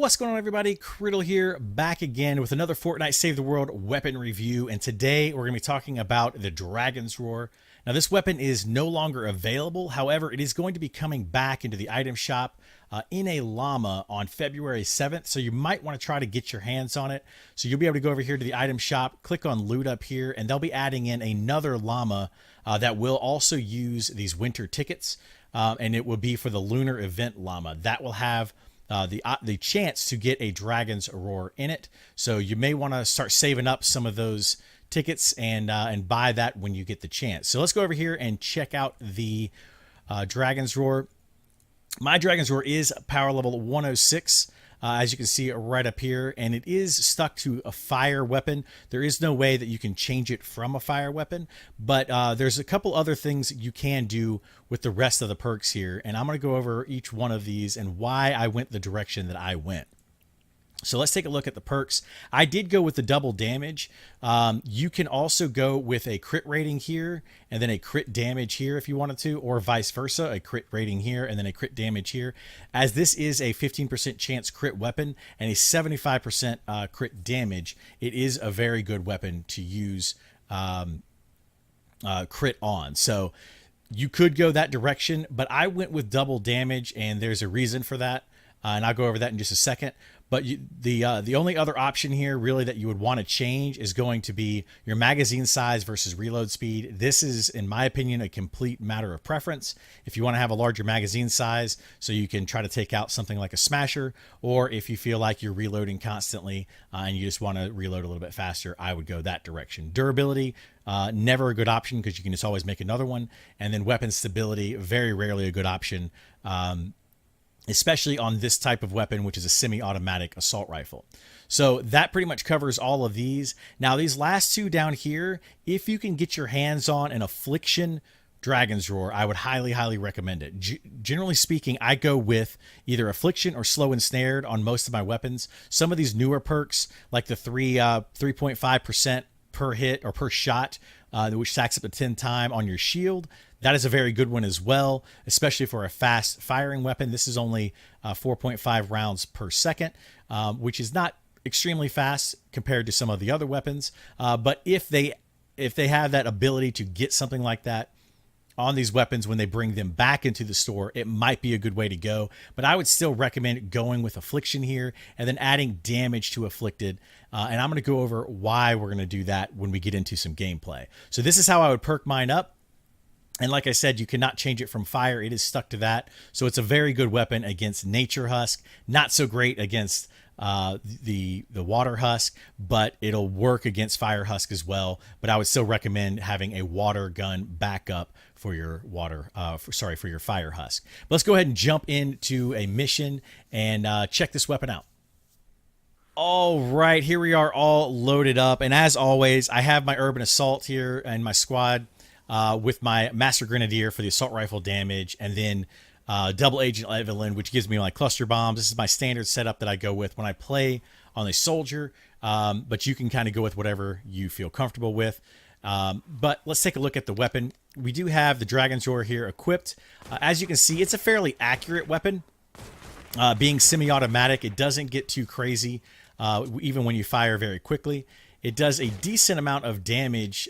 What's going on, everybody? Kriddle here, back again with another Fortnite Save the World weapon review, and today we're going to be talking about the Dragon's Roar. Now, this weapon is no longer available. However, it is going to be coming back into the item shop in a llama on February 7th, so you might want to try to get your hands on it. So you'll be able to go over here to the item shop, click on loot up here, and they'll be adding in another llama that will also use these winter tickets, and it will be for the lunar event llama. That will have the chance to get a Dragon's Roar in it. So you may want to start saving up some of those tickets and buy that when you get the chance. So let's go over here and check out the Dragon's Roar. My Dragon's Roar is power level 106. As you can see right up here, and it is stuck to a fire weapon. There is no way that you can change it from a fire weapon, but there's a couple other things you can do with the rest of the perks here, and I'm going to go over each one of these and why I went the direction that I went. So let's take a look at the perks. I did go with the double damage. You can also go with a crit rating here and then a crit damage here if you wanted to, or vice versa, a crit rating here and then a crit damage here. As this is a 15% chance crit weapon and a 75% crit damage, it is a very good weapon to use crit on. So you could go that direction, but I went with double damage, and there's a reason for that. And I'll go over that in just a second. But the only other option here really that you would want to change is going to be your magazine size versus reload speed. This is, in my opinion, a complete matter of preference. If you want to have a larger magazine size so you can try to take out something like a smasher, or if you feel like you're reloading constantly and you just want to reload a little bit faster, I would go that direction. Durability, never a good option because you can just always make another one. And then weapon stability, very rarely a good option. Especially on this type of weapon, which is a semi-automatic assault rifle. So that pretty much covers all of these. Now, these last two down here, if you can get your hands on an Affliction Dragon's Roar, I would highly, highly recommend it. Generally speaking, I go with either Affliction or Slow and Snared on most of my weapons. Some of these newer perks, like the 3.5% per hit or per shot, which stacks up to 10 times on your shield. That is a very good one as well, especially for a fast firing weapon. This is only 4.5 rounds per second, which is not extremely fast compared to some of the other weapons. But if they have that ability to get something like that on these weapons when they bring them back into the store, it might be a good way to go. But I would still recommend going with Affliction here and then adding damage to Afflicted. And I'm going to go over why we're going to do that when we get into some gameplay. So this is how I would perk mine up. And like I said, you cannot change it from fire. It is stuck to that. So it's a very good weapon against Nature Husk. Not so great against the Water Husk, but it'll work against Fire Husk as well. But I would still recommend having a water gun backup for your for your Fire Husk. But let's go ahead and jump into a mission and check this weapon out. All right, here we are all loaded up. And as always, I have my Urban Assault here and my squad. With my Master Grenadier for the assault rifle damage, and then Double Agent Evelyn, which gives me my cluster bombs. This is my standard setup that I go with when I play on a soldier, but you can kind of go with whatever you feel comfortable with. But let's take a look at the weapon. We do have the Dragon's Roar here equipped. As you can see, it's a fairly accurate weapon. Being semi-automatic, it doesn't get too crazy, even when you fire very quickly. It does a decent amount of damage,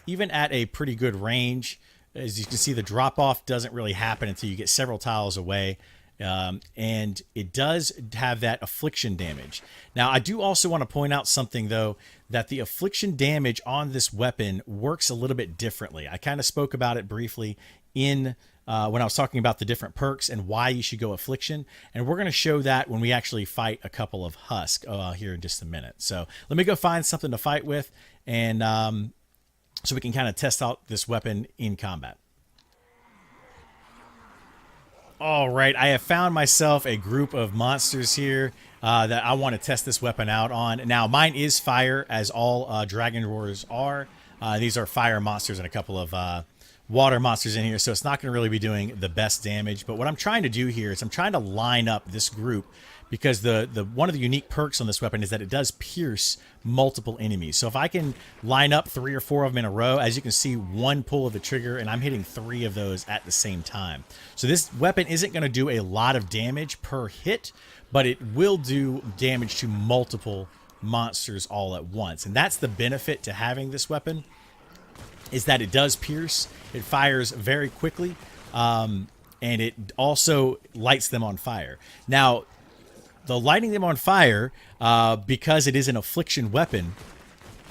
even at a pretty good range. As you can see, the drop-off doesn't really happen until you get several tiles away. And it does have that Affliction damage. Now, I do also want to point out something, though, that the Affliction damage on this weapon works a little bit differently. I kind of spoke about it briefly in when I was talking about the different perks and why you should go Affliction. And we're going to show that when we actually fight a couple of Husk here in just a minute. So let me go find something to fight with, and so we can kind of test out this weapon in combat. All right, I have found myself a group of monsters here that I want to test this weapon out on. Now, mine is fire, as all Dragon Roars are. These are fire monsters and a couple of water monsters in here, so it's not going to really be doing the best damage. But what I'm trying to do here is I'm trying to line up this group, because the one of the unique perks on this weapon is that it does pierce multiple enemies. So if I can line up 3 or 4 of them in a row, as you can see, one pull of the trigger and I'm hitting 3 of those at the same time. So this weapon isn't going to do a lot of damage per hit, but it will do damage to multiple monsters all at once. And that's the benefit to having this weapon, is that it does pierce, it fires very quickly, and it also lights them on fire. Now, the lighting them on fire, because it is an affliction weapon,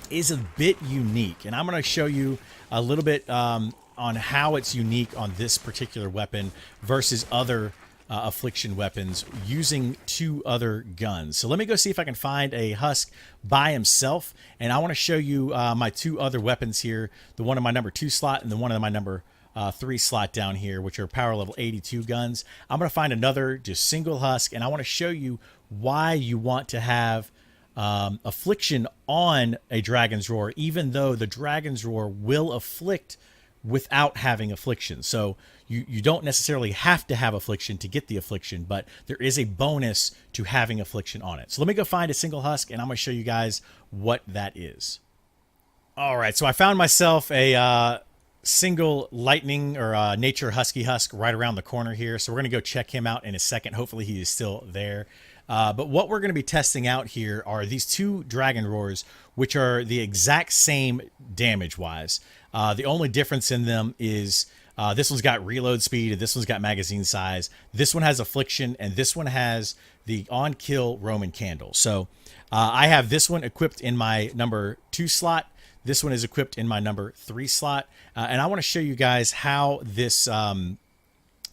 is a bit unique. And I'm going to show you a little bit on how it's unique on this particular weapon versus other affliction weapons using 2 other guns. So let me go see if I can find a husk by himself, and I want to show you my 2 other weapons here, the one in my number 2 slot and the one in my number 3 slot down here, which are power level 82 guns. I'm going to find another just single husk, and I want to show you why you want to have affliction on a Dragon's Roar, even though the Dragon's Roar will afflict without having affliction. So you don't necessarily have to have affliction to get the affliction, but there is a bonus to having affliction on it. So let me go find a single husk, and I'm going to show you guys what that is. All right, so I found myself a single lightning or nature husky husk right around the corner here. So we're going to go check him out in a second. Hopefully he is still there. But what we're going to be testing out here are these 2 Dragon Roars, which are the exact same damage-wise. The only difference in them is this one's got reload speed and this one's got magazine size. This one has affliction and this one has the on-kill Roman candle. So I have this one equipped in my number 2 slot. This one is equipped in my number 3 slot. And I want to show you guys how this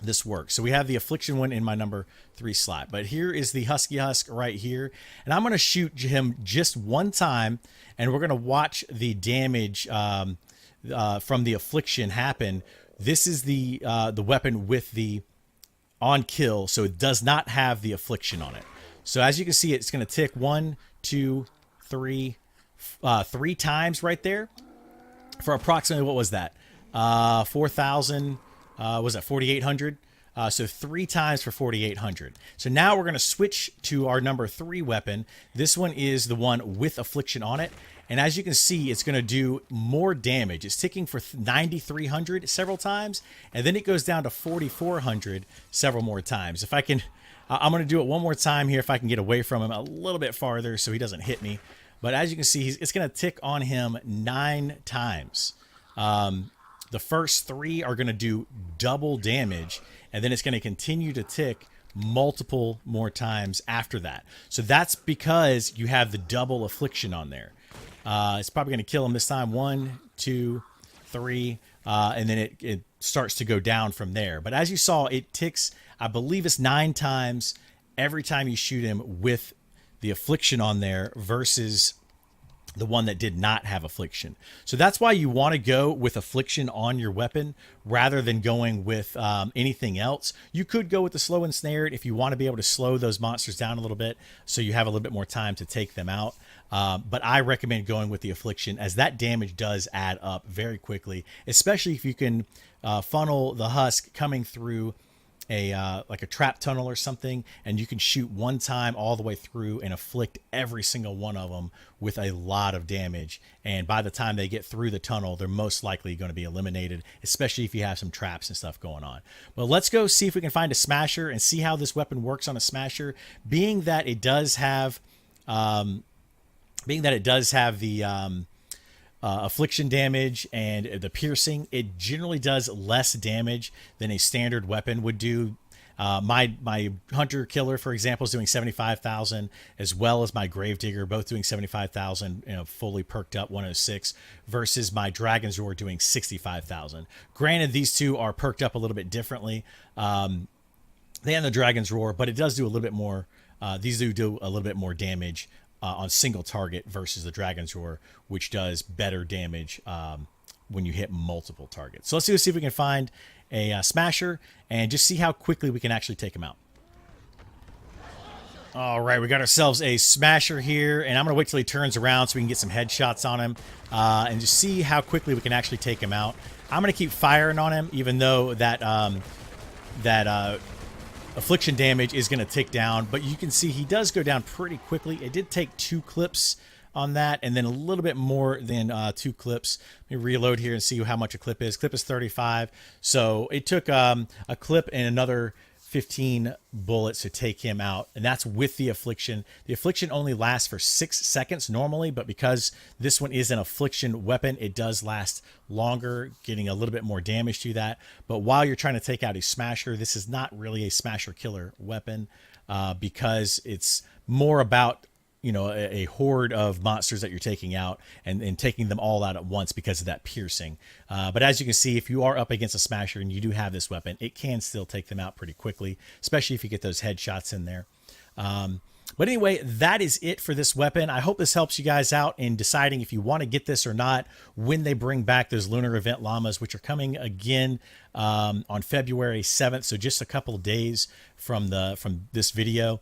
this works. So we have the affliction one in my number 3 slot, but here is the husky husk right here, and I'm going to shoot him just one time, and we're going to watch the damage from the affliction happen. This is the weapon with the on kill, so it does not have the affliction on it. So as you can see, it's going to tick 1, 2, 3, 3 times right there for approximately, what was that? 4,000. Was that 4,800? So 3 times for 4,800. So now we're going to switch to our number 3 weapon. This one is the one with affliction on it. And as you can see, it's going to do more damage. It's ticking for 9,300 several times. And then it goes down to 4,400 several more times. If I can, I'm going to do it one more time here if I can get away from him a little bit farther so he doesn't hit me. But as you can see, it's going to tick on him 9 times. The first 3 are going to do double damage, and then it's going to continue to tick multiple more times after that. So that's because you have the double affliction on there. It's probably going to kill him this time. 1, 2, 3, and then it starts to go down from there. But as you saw, it ticks, I believe it's 9 times every time you shoot him with the affliction on there versus the one that did not have affliction. So that's why you want to go with affliction on your weapon rather than going with anything else. You could go with the slow and snared if you want to be able to slow those monsters down a little bit so you have a little bit more time to take them out. But I recommend going with the affliction, as that damage does add up very quickly, especially if you can funnel the husk coming through like a trap tunnel or something, and you can shoot one time all the way through and afflict every single one of them with a lot of damage. And by the time they get through the tunnel, they're most likely going to be eliminated, especially if you have some traps and stuff going on. Well, let's go see if we can find a smasher and see how this weapon works on a smasher. Being that it does have the affliction damage and the piercing, it generally does less damage than a standard weapon would do. My hunter killer, for example, is doing 75,000, as well as my gravedigger, both doing 75,000, fully perked up 106, versus my dragon's roar doing 65,000. Granted, these two are perked up a little bit differently than the dragon's roar, but it does do a little bit more. These do a little bit more damage on single target versus the dragon's roar, which does better damage when you hit multiple targets. So let's see if we can find a smasher and just see how quickly we can actually take him out. All right, we got ourselves a smasher here, and I'm going to wait till he turns around so we can get some headshots on him and just see how quickly we can actually take him out. I'm going to keep firing on him, even though that affliction damage is going to tick down. But you can see he does go down pretty quickly. It did take 2 clips on that, and then a little bit more than 2 clips. Let me reload here and see how much a clip is. Clip is 35, so it took a clip and another 15 bullets to take him out, and that's with the affliction. The affliction only lasts for 6 seconds normally, but because this one is an affliction weapon, it does last longer, getting a little bit more damage to that. But while you're trying to take out a smasher, this is not really a smasher killer weapon because it's more about a horde of monsters that you're taking out and taking them all out at once because of that piercing. But as you can see, if you are up against a smasher and you do have this weapon, it can still take them out pretty quickly, especially if you get those headshots in there. But anyway, that is it for this weapon. I hope this helps you guys out in deciding if you want to get this or not when they bring back those Lunar Event Llamas, which are coming again on February 7th. So just a couple of days from this video.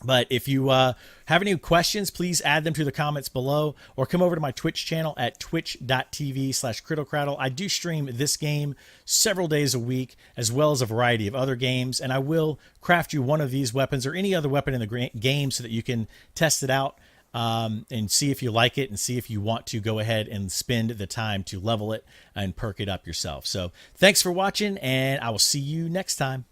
But if you have any questions, please add them to the comments below or come over to my Twitch channel at twitch.tv/KriddleCraddle. I do stream this game several days a week, as well as a variety of other games, and I will craft you one of these weapons or any other weapon in the game so that you can test it out and see if you like it and see if you want to go ahead and spend the time to level it and perk it up yourself. So thanks for watching, and I will see you next time.